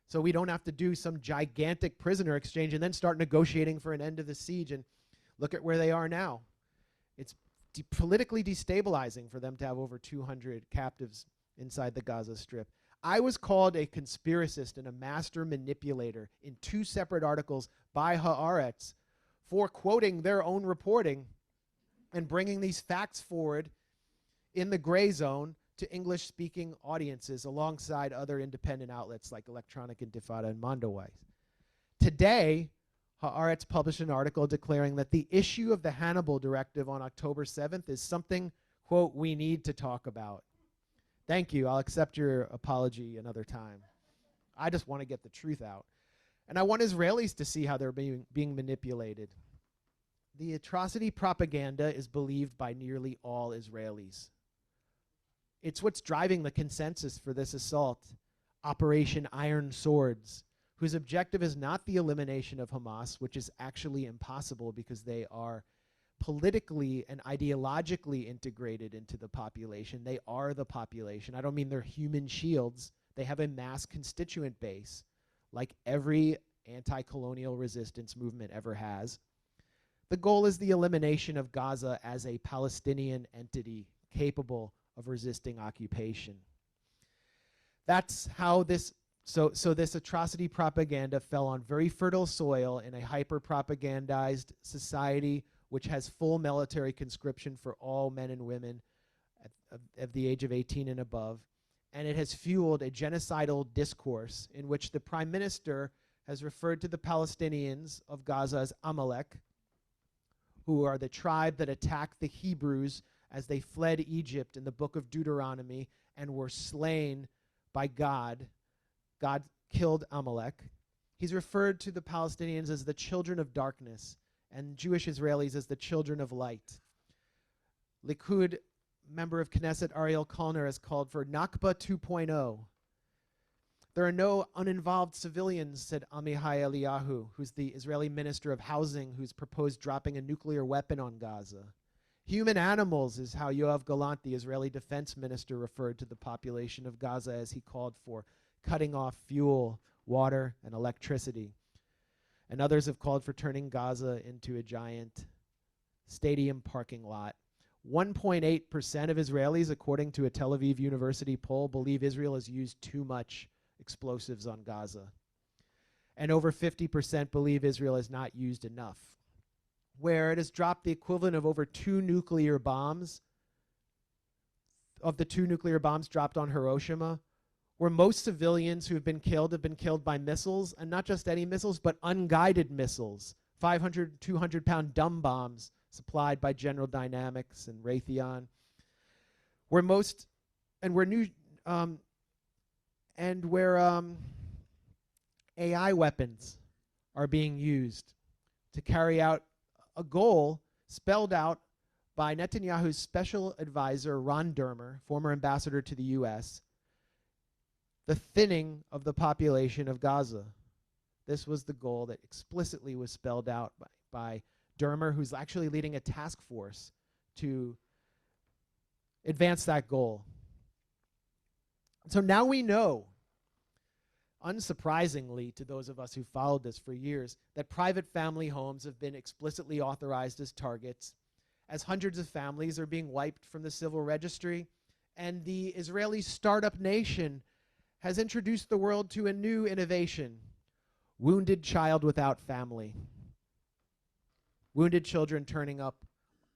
so we don't have to do some gigantic prisoner exchange and then start negotiating for an end of the siege. And look at where they are now. It's politically destabilizing for them to have over 200 captives inside the Gaza Strip. I was called a conspiracist and a master manipulator in 2 separate articles by Haaretz for quoting their own reporting and bringing these facts forward in the gray zone to English-speaking audiences alongside other independent outlets like Electronic Intifada and Mondoweiss. Today, Haaretz published an article declaring that the issue of the Hannibal Directive on October 7th is something, quote, we need to talk about. Thank you. I'll accept your apology another time. I just want to get the truth out. And I want Israelis to see how they're being manipulated. The atrocity propaganda is believed by nearly all Israelis. It's what's driving the consensus for this assault, Operation Iron Swords, whose objective is not the elimination of Hamas, which is actually impossible because they are politically and ideologically integrated into the population. They are the population. I don't mean they're human shields. They have a mass constituent base, like every anti-colonial resistance movement ever has. The goal is the elimination of Gaza as a Palestinian entity capable of resisting occupation. That's how this atrocity propaganda fell on very fertile soil in a hyper-propagandized society which has full military conscription for all men and women of the age of 18 and above. And it has fueled a genocidal discourse in which the prime minister has referred to the Palestinians of Gaza as Amalek, who are the tribe that attacked the Hebrews as they fled Egypt in the book of Deuteronomy and were slain by God. God killed Amalek. He's referred to the Palestinians as the children of darkness and Jewish Israelis as the children of light. Likud member of Knesset Ariel Kalner has called for Nakba 2.0. There are no uninvolved civilians, said Amihai Eliyahu, who's the Israeli Minister of Housing, who's proposed dropping a nuclear weapon on Gaza. Human animals is how Yoav Gallant, the Israeli defense minister, referred to the population of Gaza as he called for cutting off fuel, water, and electricity. And others have called for turning Gaza into a giant stadium parking lot. 1.8% of Israelis, according to a Tel Aviv University poll, believe Israel has used too much explosives on Gaza. And over 50% believe Israel has not used enough, where it has dropped the equivalent of over 2 nuclear bombs, of the 2 nuclear bombs dropped on Hiroshima, where most civilians who have been killed by missiles, and not just any missiles, but unguided missiles, 500, 200-pound dumb bombs supplied by General Dynamics and Raytheon, where most, and where new, and where AI weapons are being used to carry out a goal spelled out by Netanyahu's special advisor, Ron Dermer, former ambassador to the US, the thinning of the population of Gaza. This was the goal that explicitly was spelled out by Dermer, who's actually leading a task force to advance that goal. So now we know, unsurprisingly to those of us who followed this for years, that private family homes have been explicitly authorized as targets, as hundreds of families are being wiped from the civil registry, and the Israeli startup nation has introduced the world to a new innovation: wounded child without family. Wounded children turning up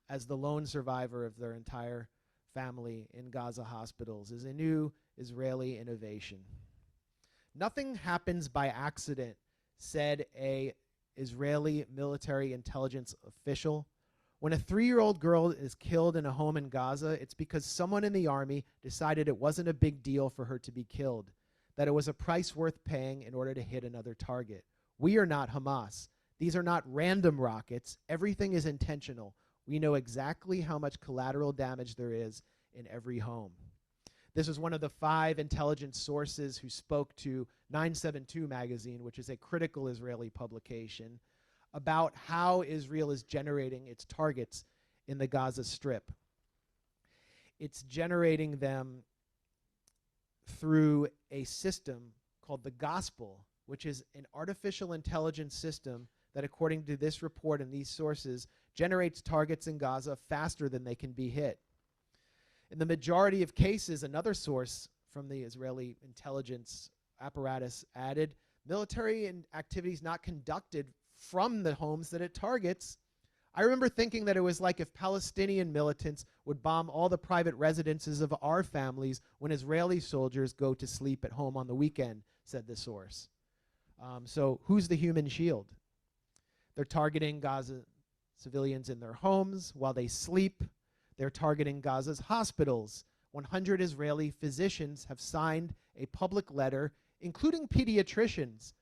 as the lone survivor of their entire family in Gaza hospitals is a new Israeli innovation. Nothing happens by accident, said a Israeli military intelligence official. When a 3-year-old girl is killed in a home in Gaza, it's because someone in the army decided it wasn't a big deal for her to be killed, that it was a price worth paying in order to hit another target. We are not Hamas. These are not random rockets. Everything is intentional. We know exactly how much collateral damage there is in every home. This was one of the 5 intelligence sources who spoke to 972 magazine, which is a critical Israeli publication, about how Israel is generating its targets in the Gaza Strip. It's generating them through a system called the Gospel, which is an artificial intelligence system that, according to this report and these sources, generates targets in Gaza faster than they can be hit. In the majority of cases, another source from the Israeli intelligence apparatus added, military activities not conducted from the homes that it targets. I remember thinking that it was like if Palestinian militants would bomb all the private residences of our families when Israeli soldiers go to sleep at home on the weekend, said the source. So who's the human shield? They're targeting Gaza civilians in their homes while they sleep. They're targeting Gaza's hospitals. 100 Israeli physicians have signed a public letter, including pediatricians,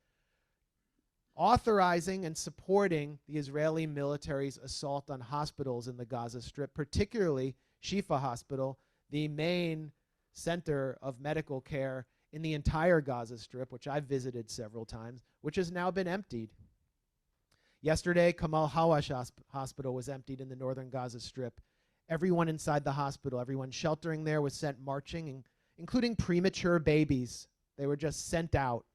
authorizing and supporting the Israeli military's assault on hospitals in the Gaza Strip, particularly Shifa Hospital, the main center of medical care in the entire Gaza Strip, which I've visited several times, which has now been emptied. Yesterday, Kamal Hawash Hospital was emptied in the northern Gaza Strip. Everyone inside the hospital, everyone sheltering there was sent marching, including premature babies. They were just sent out,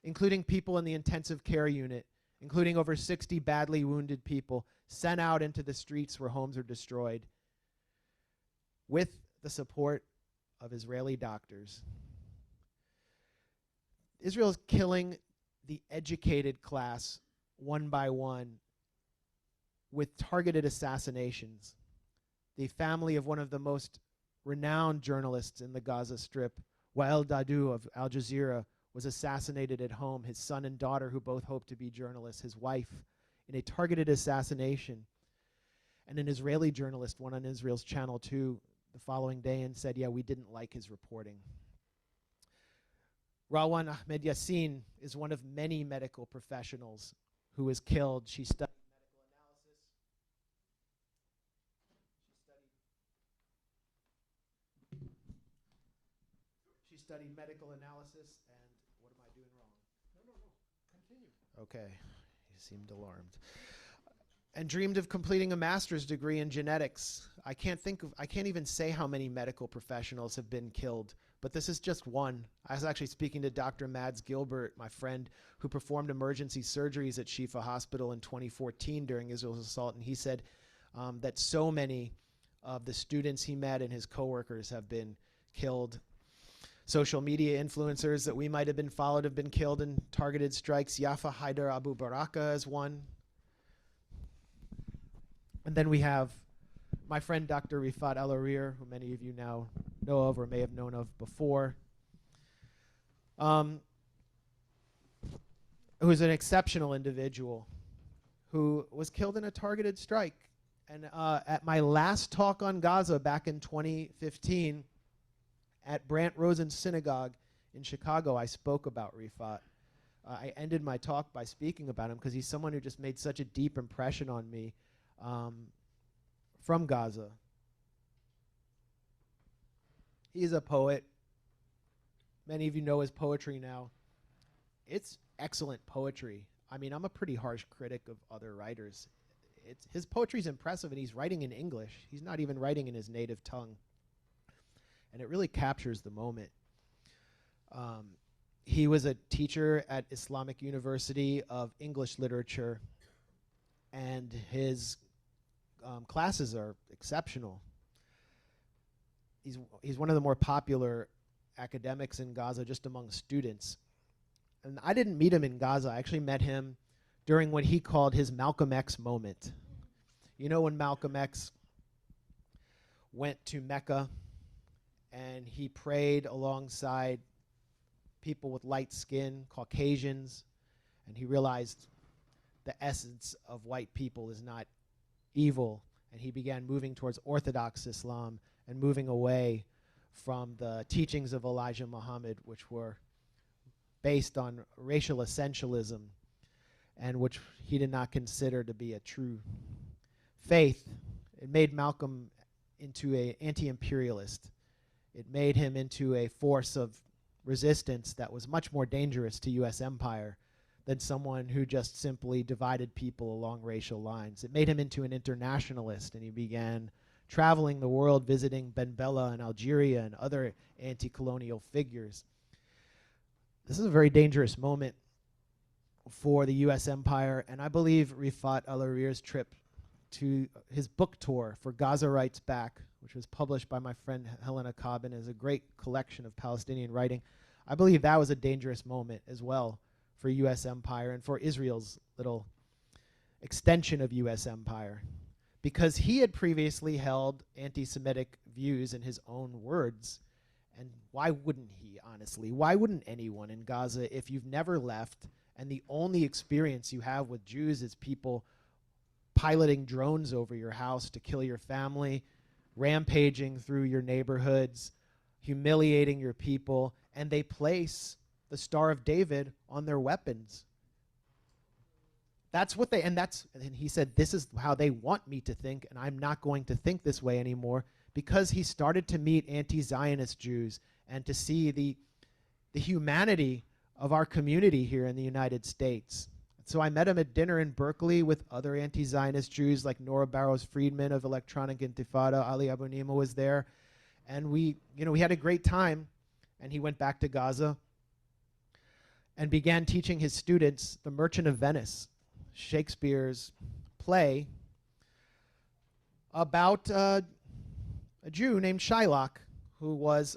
including people in the intensive care unit, including over 60 badly wounded people, sent out into the streets where homes are destroyed with the support of Israeli doctors. Israel is killing the educated class one by one with targeted assassinations. The family of one of the most renowned journalists in the Gaza Strip, Wael Dahdouh of Al Jazeera, was assassinated at home. His son and daughter, who both hoped to be journalists, his wife, in a targeted assassination. And an Israeli journalist went on Israel's Channel 2 the following day and said, yeah, we didn't like his reporting. Rawan Ahmed Yassin is one of many medical professionals who was killed. She studied medical analysis. She studied medical analysis, and what am I doing wrong? No, continue. Okay, he seemed alarmed. And dreamed of completing a master's degree in genetics. I can't even say how many medical professionals have been killed, but this is just one. I was actually speaking to Dr. Mads Gilbert, my friend, who performed emergency surgeries at Shifa Hospital in 2014 during Israel's assault, and he said that so many of the students he met and his coworkers have been killed. Social media influencers that we might have been followed have been killed in targeted strikes. Yafa Haider Abu Baraka is one. And then we have my friend Dr. Rifat El-Arir, who many of you now know of or may have known of before, who is an exceptional individual who was killed in a targeted strike. And at my last talk on Gaza back in 2015 at Brant Rosen Synagogue in Chicago, I spoke about Rifat. I ended my talk by speaking about him because he's someone who just made such a deep impression on me. From Gaza. He's a poet. Many of you know his poetry now. It's excellent poetry. I mean, I'm a pretty harsh critic of other writers. His poetry's impressive, and he's writing in English. He's not even writing in his native tongue. And it really captures the moment. He was a teacher at Islamic University of English Literature, and his classes are exceptional. He's one of the more popular academics in Gaza just among students. And I didn't meet him in Gaza. I actually met him during what he called his Malcolm X moment. You know, when Malcolm X went to Mecca and he prayed alongside people with light skin, Caucasians, and he realized the essence of white people is not evil, and he began moving towards Orthodox Islam and moving away from the teachings of Elijah Muhammad, which were based on racial essentialism. and which he did not consider to be a true faith. It made Malcolm into an anti-imperialist. It made him into a force of resistance that was much more dangerous to U.S. empire than someone who just simply divided people along racial lines. It made him into an internationalist, and he began traveling the world, visiting Ben Bella and Algeria and other anti-colonial figures. This is a very dangerous moment for the U.S. empire, and I believe Rifat al-Harir's trip to his book tour for Gaza Writes Back, which was published by my friend Helena Cobbin as a great collection of Palestinian writing, I believe that was a dangerous moment as well for U.S. empire and for Israel's little extension of U.S. empire, because he had previously held anti-Semitic views in his own words. And why wouldn't he, honestly? Why wouldn't anyone in Gaza, if you've never left and the only experience you have with Jews is people piloting drones over your house to kill your family, rampaging through your neighborhoods, humiliating your people, and they place the Star of David on their weapons. That's what and he said, this is how they want me to think, and I'm not going to think this way anymore, because he started to meet anti-Zionist Jews and to see the humanity of our community here in the United States. So I met him at dinner in Berkeley with other anti-Zionist Jews like Nora Barrows-Friedman of Electronic Intifada. Ali Abu Nima was there. And we had a great time. And he went back to Gaza and began teaching his students The Merchant of Venice, Shakespeare's play about a Jew named Shylock, who was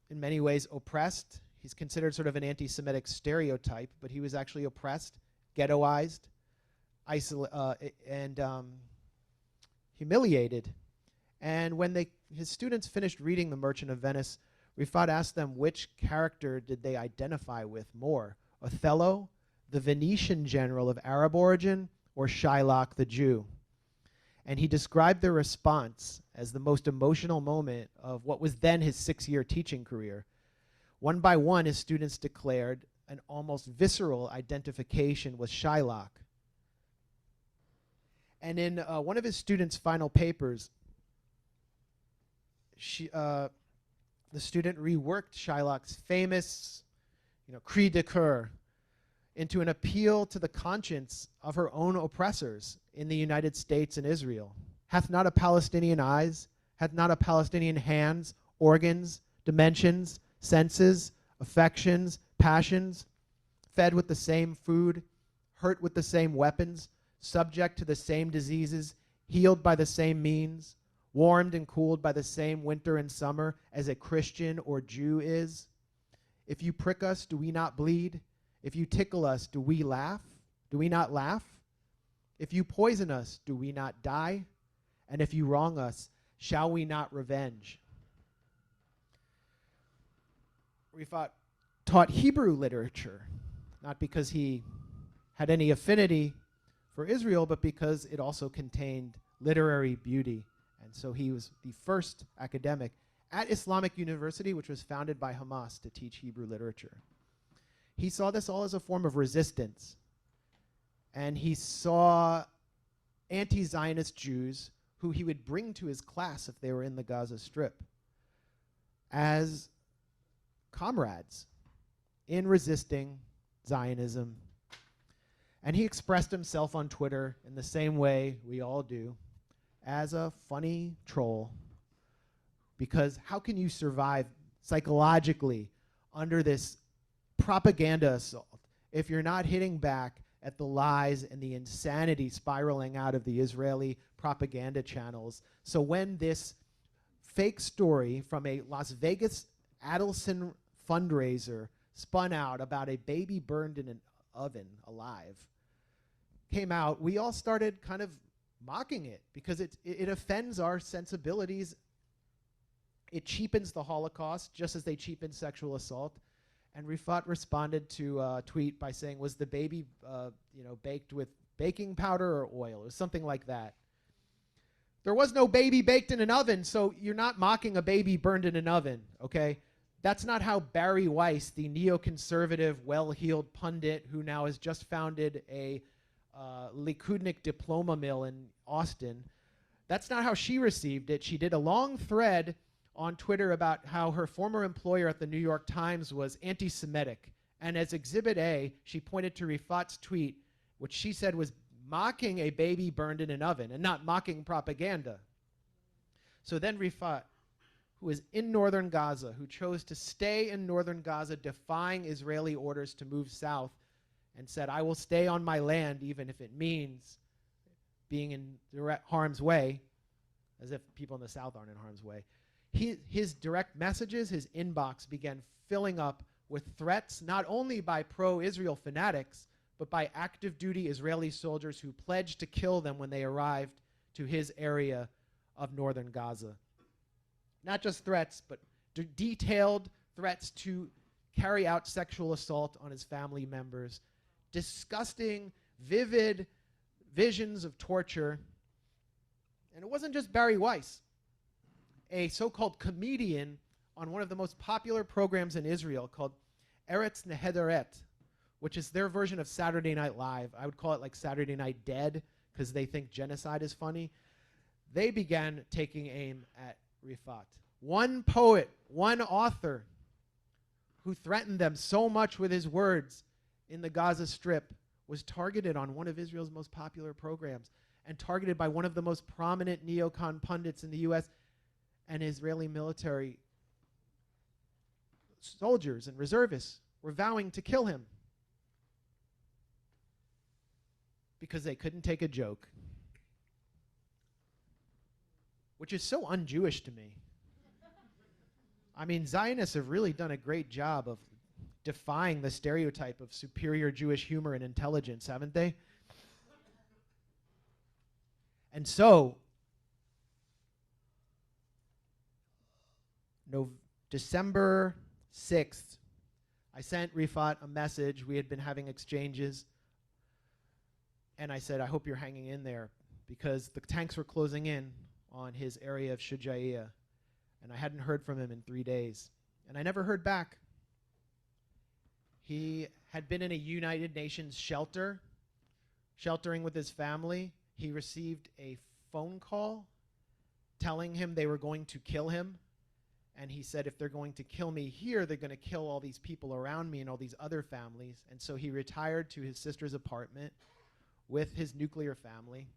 in many ways oppressed. He's considered sort of an anti-Semitic stereotype, but he was actually oppressed, ghettoized, and humiliated. And when his students finished reading The Merchant of Venice, Rifat asked them which character did they identify with more, Othello, the Venetian general of Arab origin, or Shylock the Jew? And he described their response as the most emotional moment of what was then his 6-year teaching career. One by one, his students declared an almost visceral identification with Shylock. And in one of his students' final papers, the student reworked Shylock's famous cri de coeur into an appeal to the conscience of her own oppressors in the United States and Israel. Hath not a Palestinian eyes, hath not a Palestinian hands, organs, dimensions, senses, affections, passions, fed with the same food, hurt with the same weapons, subject to the same diseases, healed by the same means, warmed and cooled by the same winter and summer as a Christian or Jew is? If you prick us, do we not bleed? If you tickle us, do we laugh? Do we not laugh? If you poison us, do we not die? And if you wrong us, shall we not revenge? Rifat taught Hebrew literature, not because he had any affinity for Israel, but because it also contained literary beauty. And so he was the first academic at Islamic University, which was founded by Hamas, to teach Hebrew literature. He saw this all as a form of resistance. And he saw anti-Zionist Jews who he would bring to his class if they were in the Gaza Strip as comrades in resisting Zionism. And he expressed himself on Twitter in the same way we all do, as a funny troll. Because how can you survive psychologically under this propaganda assault if you're not hitting back at the lies and the insanity spiraling out of the Israeli propaganda channels? So when this fake story from a Las Vegas Adelson fundraiser spun out about a baby burned in an oven alive came out, we all started kind of mocking it because it offends our sensibilities. It cheapens the Holocaust just as they cheapen sexual assault. And Rifat responded to a tweet by saying, was the baby baked with baking powder or oil? It was something like that. There was no baby baked in an oven, so you're not mocking a baby burned in an oven, okay? That's not how Barry Weiss, the neoconservative, well-heeled pundit who now has just founded a Likudnik diploma mill in Austin. That's not how she received it. She did a long thread on Twitter about how her former employer at the New York Times was anti-Semitic. And as Exhibit A, she pointed to Rifat's tweet, which she said was mocking a baby burned in an oven and not mocking propaganda. So then Rifat, who is in northern Gaza, who chose to stay in northern Gaza, defying Israeli orders to move south, and said, I will stay on my land even if it means being in direct harm's way, as if people in the south aren't in harm's way. His direct messages, his inbox began filling up with threats not only by pro-Israel fanatics, but by active duty Israeli soldiers who pledged to kill them when they arrived to his area of northern Gaza. Not just threats, but detailed threats to carry out sexual assault on his family members, disgusting, vivid visions of torture. And it wasn't just Barry Weiss, a so-called comedian on one of the most popular programs in Israel called Eretz Nehederet, which is their version of Saturday Night Live. I would call it like Saturday Night Dead, because they think genocide is funny. They began taking aim at Rifat. One poet, one author who threatened them so much with his words in the Gaza Strip was targeted on one of Israel's most popular programs and targeted by one of the most prominent neocon pundits in the US, and Israeli military soldiers and reservists were vowing to kill him because they couldn't take a joke, which is so un-Jewish to me. I mean, Zionists have really done a great job of defying the stereotype of superior Jewish humor and intelligence, haven't they? And so, December 6th, I sent Rifat a message. We had been having exchanges. And I said, I hope you're hanging in there, because the tanks were closing in on his area of Shujaiya. And I hadn't heard from him in 3 days. And I never heard back. He had been in a United Nations shelter, sheltering with his family. He received a phone call telling him they were going to kill him. And he said, if they're going to kill me here, they're going to kill all these people around me and all these other families. And so he retired to his sister's apartment with his nuclear family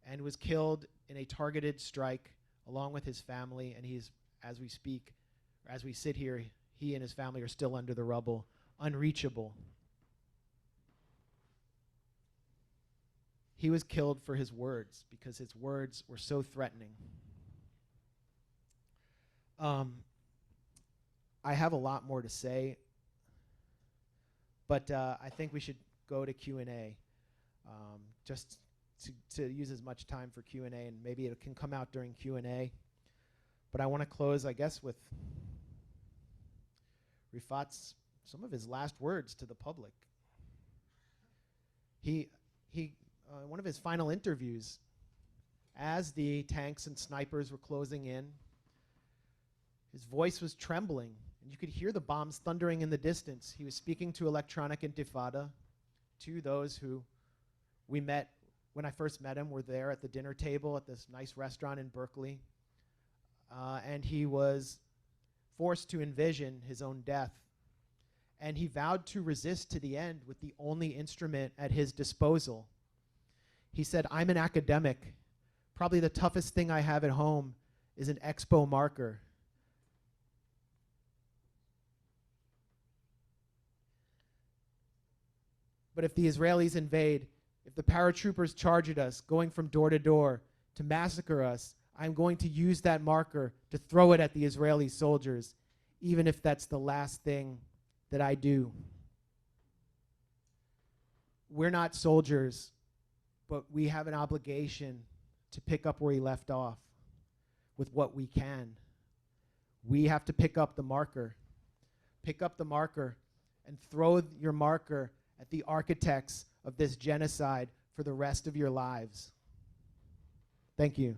and was killed in a targeted strike along with his family. And he's, as we speak, or as we sit here, he and his family are still under the rubble, unreachable. He was killed for his words because his words were so threatening. I have a lot more to say, but I think we should go to Q&A, just to use as much time for Q&A, and maybe it can come out during Q&A. But I want to close, I guess, with Rifat's, some of his last words to the public. One of his final interviews, as the tanks and snipers were closing in, his voice was trembling, and you could hear the bombs thundering in the distance. He was speaking to Electronic Intifada, to those who we met when I first met him, were there at the dinner table at this nice restaurant in Berkeley. And he was forced to envision his own death. And he vowed to resist to the end with the only instrument at his disposal. He said, I'm an academic. Probably the toughest thing I have at home is an expo marker. But if the Israelis invade, if the paratroopers charge at us, going from door to door to massacre us, I'm going to use that marker to throw it at the Israeli soldiers, even if that's the last thing that I do. We're not soldiers, but we have an obligation to pick up where he left off with what we can. We have to pick up the marker. Pick up the marker and throw your marker at the architects of this genocide for the rest of your lives. Thank you.